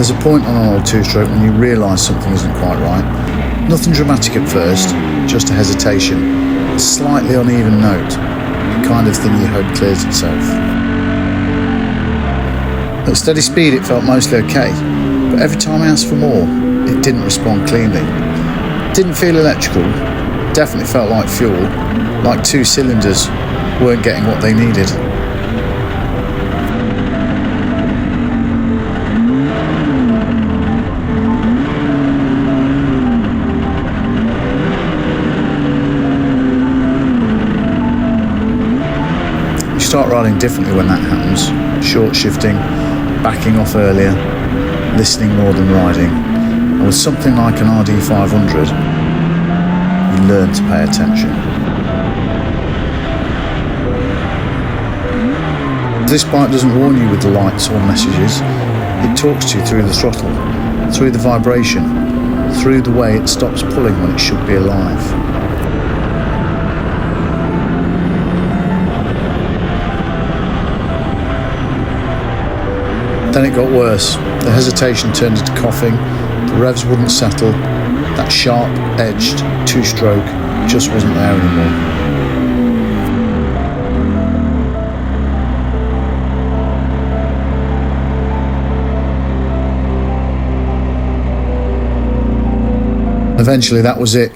There's a point on an old two-stroke when you realise something isn't quite right. Nothing dramatic at first, just a hesitation, a slightly uneven note, the kind of thing you hope clears itself. At steady speed it felt mostly okay, but every time I asked for more, it didn't respond cleanly. It didn't feel electrical, definitely felt like fuel, like two cylinders weren't getting what they needed. You start riding differently when that happens, short shifting, backing off earlier, listening more than riding, and with something like an RD500, you learn to pay attention. This bike doesn't warn you with the lights or messages, it talks to you through the throttle, through the vibration, through the way it stops pulling when it should be alive. Then it got worse. The hesitation turned into coughing, the revs wouldn't settle, that sharp-edged two-stroke just wasn't there anymore. Eventually that was it.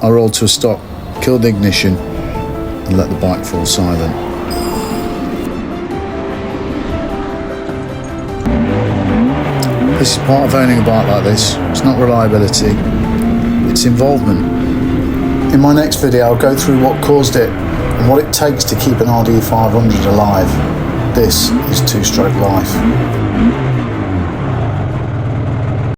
I rolled to a stop, killed the ignition and let the bike fall silent. This is part of owning a bike like this. It's not reliability, it's involvement. In my next video I'll go through what caused it and what it takes to keep an RD500 alive. This is two-stroke life.